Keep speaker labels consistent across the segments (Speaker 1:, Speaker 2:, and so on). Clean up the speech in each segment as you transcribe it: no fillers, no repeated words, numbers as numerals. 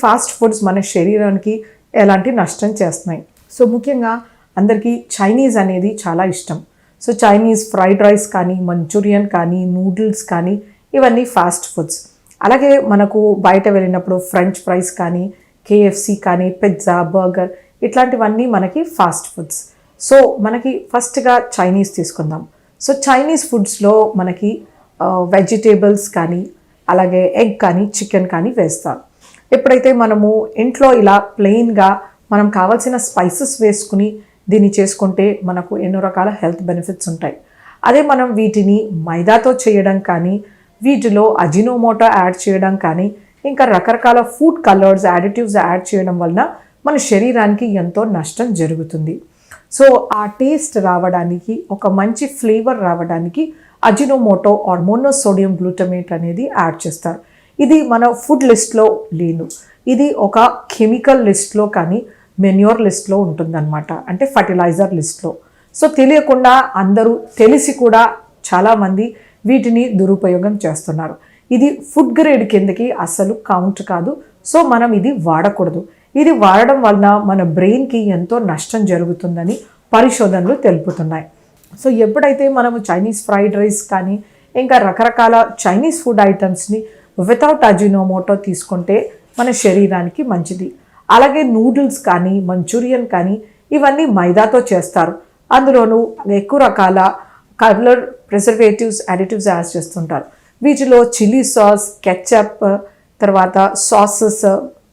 Speaker 1: Fast foods మన శరీరానికి ఎలాంటి నష్టం చేస్తున్నాయి. సో ముఖ్యంగా అందరికీ చైనీస్ అనేది చాలా ఇష్టం. సో చైనీస్ ఫ్రైడ్ రైస్ కానీ, మంచూరియన్ కానీ, నూడిల్స్ కానీ ఇవన్నీ ఫాస్ట్ ఫుడ్స్. అలాగే మనకు బయట వెళ్ళినప్పుడు ఫ్రెంచ్ ఫ్రైస్ కానీ, KFC కానీ, పిజ్జా, బర్గర్ ఇట్లాంటివన్నీ మనకి ఫాస్ట్ ఫుడ్స్. సో మనకి ఫస్ట్గా చైనీస్ తీసుకుందాం. సో చైనీస్ ఫుడ్స్లో మనకి వెజిటేబుల్స్ కానీ, అలాగే ఎగ్ కానీ, చికెన్ కానీ వేస్తారు. ఎప్పుడైతే మనము ఇంట్లో ఇలా ప్లెయిన్గా మనం కావాల్సిన స్పైసెస్ వేసుకుని దీన్ని చేసుకుంటే మనకు ఎన్నో రకాల హెల్త్ బెనిఫిట్స్ ఉంటాయి. అదే మనం వీటిని మైదాతో చేయడం కానీ, వీటిలో అజినోమోటో యాడ్ చేయడం కానీ, ఇంకా రకరకాల ఫుడ్ కలర్స్, యాడిటివ్స్ యాడ్ చేయడం వలన మన శరీరానికి ఎంతో నష్టం జరుగుతుంది. సో ఆ టేస్ట్ రావడానికి, ఒక మంచి ఫ్లేవర్ రావడానికి అజినోమోటో ఆర్ మోనోసోడియం గ్లూటమేట్ అనేది యాడ్ చేస్తారు. ఇది మన ఫుడ్ లిస్ట్లో లేదు, ఇది ఒక కెమికల్ లిస్ట్లో కానీ మెన్యూర్ లిస్ట్లో ఉంటుందన్నమాట, అంటే ఫర్టిలైజర్ లిస్ట్లో. సో తెలియకుండా అందరూ తెలిసి కూడా చాలామంది వీటిని దురుపయోగం చేస్తున్నారు. ఇది ఫుడ్ గ్రేడ్ కిందకి అస్సలు కౌంట్ కాదు. సో మనం ఇది వాడకూడదు. ఇది వాడడం వలన మన బ్రెయిన్కి ఎంతో నష్టం జరుగుతుందని పరిశోధనలు తెలుపుతున్నాయి. సో ఎప్పుడైతే మనము చైనీస్ ఫ్రైడ్ రైస్ కానీ, ఇంకా రకరకాల చైనీస్ ఫుడ్ ఐటమ్స్ని వితౌట్ అజినోమోటో తీసుకుంటే మన శరీరానికి మంచిది. అలాగే నూడిల్స్ కానీ, మంచూరియన్ కానీ ఇవన్నీ మైదాతో చేస్తారు. అందులోనూ ఎక్కువ రకాల కలర్ ప్రిజర్వేటివ్స్, అడిటివ్స్ యాడ్ చేస్తుంటారు. వీటిలో చిల్లీ సాస్, కెచప్, తర్వాత sauces,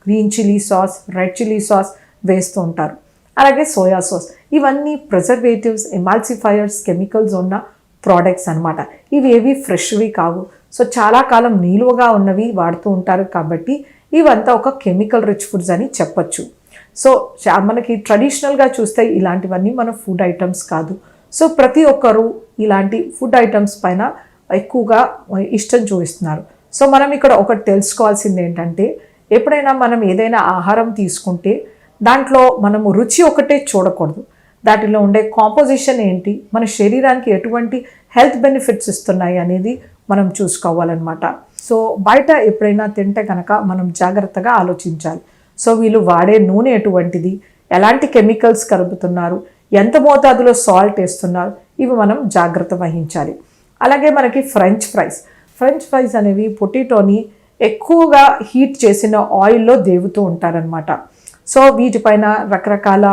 Speaker 1: green chilli sauce, red chilli sauce వేస్తూ ఉంటారు. అలాగే సోయా సాస్, ఇవన్నీ ప్రిజర్వేటివ్స్, ఎమాల్సిఫైయర్స్, కెమికల్స్ ఉన్న ప్రోడక్ట్స్ అనమాట. ఇవి ఏవి ఫ్రెష్వి కావు. సో చాలా కాలం నిలువగా ఉన్నవి వాడుతూ ఉంటారు కాబట్టి ఇవంతా ఒక కెమికల్ రిచ్ ఫుడ్స్ అని చెప్పచ్చు. సో మనకి ట్రెడిషనల్గా చూస్తే ఇలాంటివన్నీ మన ఫుడ్ ఐటమ్స్ కాదు. సో ప్రతి ఒక్కరూ ఇలాంటి ఫుడ్ ఐటమ్స్ పైన ఎక్కువగా ఇష్టం చూపిస్తున్నారు. సో మనం ఇక్కడ ఒకటి తెలుసుకోవాల్సింది ఏంటంటే, ఎప్పుడైనా మనం ఏదైనా ఆహారం తీసుకుంటే దాంట్లో మనము రుచి ఒకటే చూడకూడదు. దాటిలో ఉండే కాంపోజిషన్ ఏంటి, మన శరీరానికి ఎటువంటి హెల్త్ బెనిఫిట్స్ ఇస్తున్నాయి అనేది మనం చూసుకోవాలన్నమాట. సో బయట ఎప్పుడైనా తింటే కనుక మనం జాగ్రత్తగా ఆలోచించాలి. సో వీళ్ళు వాడే నూనె ఎటువంటిది, ఎలాంటి కెమికల్స్ కలుపుతున్నారు, ఎంత మోతాదులో సాల్ట్ వేస్తున్నారు, ఇవి మనం జాగ్రత్త వహించాలి. అలాగే మనకి ఫ్రెంచ్ ఫ్రైస్ అనేవి పొటాటోని ఎక్కువగా హీట్ చేసిన ఆయిల్లో దేవుతూ ఉంటారనమాట. సో వీటిపైన రకరకాల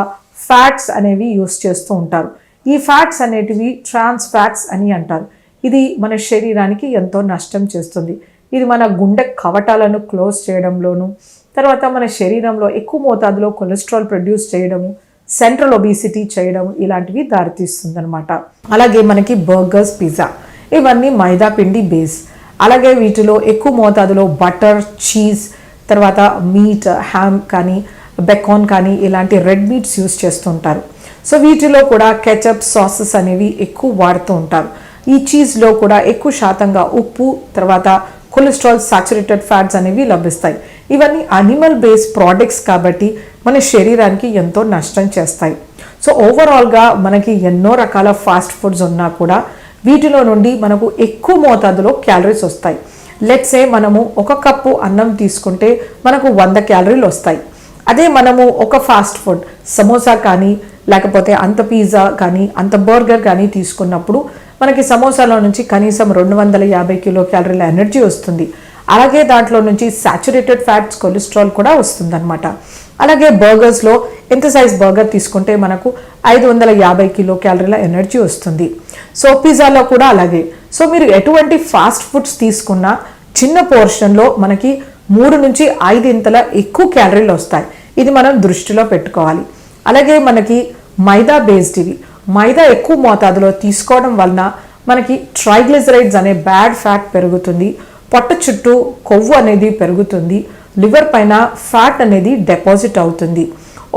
Speaker 1: ఫ్యాట్స్ అనేవి యూస్ చేస్తూ ఉంటారు. ఈ ఫ్యాట్స్ అనేటివి ట్రాన్స్ ఫ్యాట్స్ అని అంటారు. ఇది మన శరీరానికి ఎంతో నష్టం చేస్తుంది. ఇది మన గుండె కవటాలను క్లోజ్ చేయడంలోను, తర్వాత మన శరీరంలో ఎక్కువ మోతాదులో కొలెస్ట్రాల్ ప్రొడ్యూస్ చేయడము, సెంట్రల్ ఒబిసిటీ చేయడము ఇలాంటివి దారితీస్తుంది అనమాట. అలాగే మనకి బర్గర్స్, పిజ్జా ఇవన్నీ మైదా పిండి బేస్. అలాగే వీటిలో ఎక్కువ మోతాదులో బటర్, చీజ్, తర్వాత మీట్, హ్యామ్ కానీ, బెకాన్ కానీ ఇలాంటి రెడ్ మీట్స్ యూస్ చేస్తుంటారు. సో వీటిలో కూడా కెచప్, సాసెస్ అనేవి ఎక్కువ వాడుతూ ఉంటారు. ఈ చీజ్లో కూడా ఎక్కువ శాతంగా ఉప్పు, తర్వాత కొలెస్ట్రాల్, సాచురేటెడ్ ఫ్యాట్స్ అనేవి లభిస్తాయి. ఇవన్నీ అనిమల్ బేస్ ప్రోడక్ట్స్ కాబట్టి మన శరీరానికి ఎంతో నష్టం చేస్తాయి. సో ఓవరాల్గా మనకి ఎన్నో రకాల ఫాస్ట్ ఫుడ్స్ ఉన్నా కూడా వీటిలో నుండి మనకు ఎక్కువ మోతాదులో క్యాలరీస్ వస్తాయి. లెట్స్ సే మనము ఒక కప్పు అన్నం తీసుకుంటే మనకు 100 క్యాలరీలు వస్తాయి. అదే మనము ఒక ఫాస్ట్ ఫుడ్ సమోసా కానీ, లేకపోతే అంత పిజ్జా కానీ, అంత బర్గర్ కానీ తీసుకున్నప్పుడు మనకి సమోసాలో నుంచి కనీసం 250 కిలో క్యాలరీల ఎనర్జీ వస్తుంది. అలాగే దాంట్లో నుంచి సాచురేటెడ్ ఫ్యాట్స్, కొలెస్ట్రాల్ కూడా వస్తుందన్నమాట. అలాగే బర్గర్స్లో ఎంత సైజ్ బర్గర్ తీసుకుంటే మనకు 550 కిలో క్యాలరీల ఎనర్జీ వస్తుంది. సో పిజ్జాలో కూడా అలాగే. సో మీరు ఎటువంటి ఫాస్ట్ ఫుడ్స్ తీసుకున్నా చిన్న పోర్షన్లో మనకి 3 నుంచి 5 ఇంతల ఎక్కువ క్యాలరీలు వస్తాయి. ఇది మనం దృష్టిలో పెట్టుకోవాలి. అలాగే మనకి మైదా బేస్డ్ ఇవి, మైదా ఎక్కువ మోతాదులో తీసుకోవడం వలన మనకి ట్రైగ్లిజరైడ్స్ అనే బ్యాడ్ ఫ్యాట్ పెరుగుతుంది, పొట్ట చుట్టూ కొవ్వు అనేది పెరుగుతుంది, లివర్ పైన ఫ్యాట్ అనేది డిపాజిట్ అవుతుంది.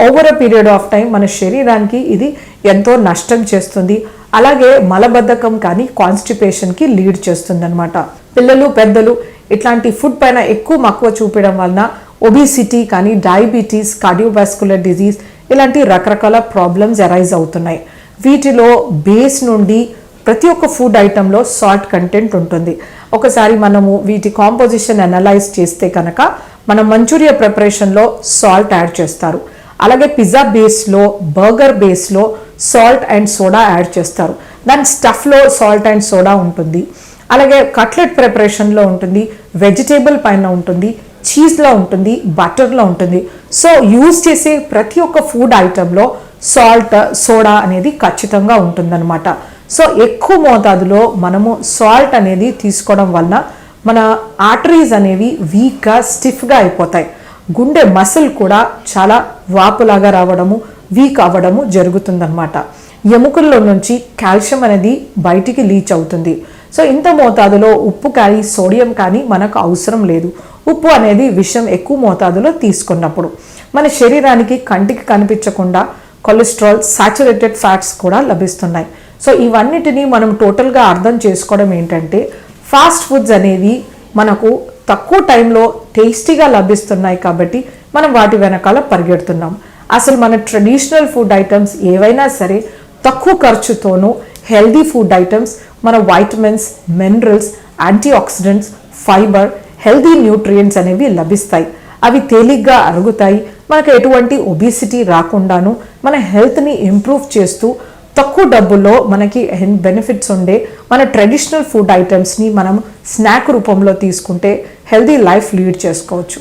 Speaker 1: Over a period of time మన శరీరానికి ఇది ఎంతో నష్టం చేస్తుంది. అలాగే మలబద్ధకం కానీ, కాన్స్టిపేషన్కి లీడ్ చేస్తుంది అనమాట. పిల్లలు, పెద్దలు ఇట్లాంటి ఫుడ్ పైన ఎక్కువ మక్కువ చూపడం వలన ఒబిసిటీ కానీ, డయాబెటీస్, కార్డియోవాస్కులర్ డిజీజ్ ఇలాంటి రకరకాల ప్రాబ్లమ్స్ అరైజ్ అవుతున్నాయి. వీటిలో బేస్ నుండి ప్రతి ఒక్క ఫుడ్ ఐటెంలో సాల్ట్ కంటెంట్ ఉంటుంది. ఒకసారి మనము వీటి కాంపోజిషన్ అనలైజ్ చేస్తే కనుక మన మంచూరియా ప్రిపరేషన్లో సాల్ట్ యాడ్ చేస్తారు. అలాగే పిజ్జా బేస్లో, బర్గర్ బేస్లో సాల్ట్ అండ్ సోడా యాడ్ చేస్తారు. దాని స్టఫ్లో సాల్ట్ అండ్ సోడా ఉంటుంది. అలాగే కట్లెట్ ప్రిపరేషన్లో ఉంటుంది, వెజిటేబుల్ పైన ఉంటుంది, చీజ్లో ఉంటుంది, బటర్లో ఉంటుంది. సో యూజ్ చేసే ప్రతి ఒక్క ఫుడ్ ఐటెంలో సాల్ట్, సోడా అనేది ఖచ్చితంగా ఉంటుందన్నమాట. సో ఎక్కువ మోతాదులో మనము సాల్ట్ అనేది తీసుకోవడం వలన మన ఆర్టరీస్ అనేవి వీక్గా, స్టిఫ్గా అయిపోతాయి. గుండె మసిల్ కూడా చాలా వాపులాగా రావడము, వీక్ అవ్వడము జరుగుతుందన్నమాట. ఎముకల్లో నుంచి కాల్షియం అనేది బయటికి లీచ్ అవుతుంది. సో ఇంత మోతాదులో ఉప్పు కానీ సోడియం కానీ మనకు అవసరం లేదు. ఉప్పు అనేది విషం ఎక్కువ మోతాదులో తీసుకున్నప్పుడు మన శరీరానికి కంటికి కనిపించకుండా కొలెస్ట్రాల్, సాచురేటెడ్ ఫ్యాట్స్ కూడా లభిస్తున్నాయి. సో ఇవన్నిటినీ మనం టోటల్గా అర్థం చేసుకోవడం ఏంటంటే, ఫాస్ట్ ఫుడ్స్ అనేవి మనకు తక్కువ టైంలో టేస్టీగా లభిస్తున్నాయి కాబట్టి మనం వాటి వెనకాల పరిగెడుతున్నాం. అసలు మన ట్రెడిషనల్ ఫుడ్ ఐటమ్స్ ఏవైనా సరే తక్కువ ఖర్చుతోనూ హెల్దీ ఫుడ్ ఐటమ్స్, మన vitamins, minerals, antioxidants, fibre, healthy nutrients అనేవి లభిస్తాయి. అవి తేలిగ్గా అరుగుతాయి. మనకు ఎటువంటి ఒబిసిటీ రాకుండాను మన హెల్త్ని ఇంప్రూవ్ చేస్తూ తక్కువ డబ్బుల్లో మనకి బెనిఫిట్స్ ఉండే మన ట్రెడిషనల్ ఫుడ్ ఐటమ్స్ని మనం స్నాక్ రూపంలో తీసుకుంటే హెల్దీ లైఫ్ లీడ్ చేసుకోవచ్చు.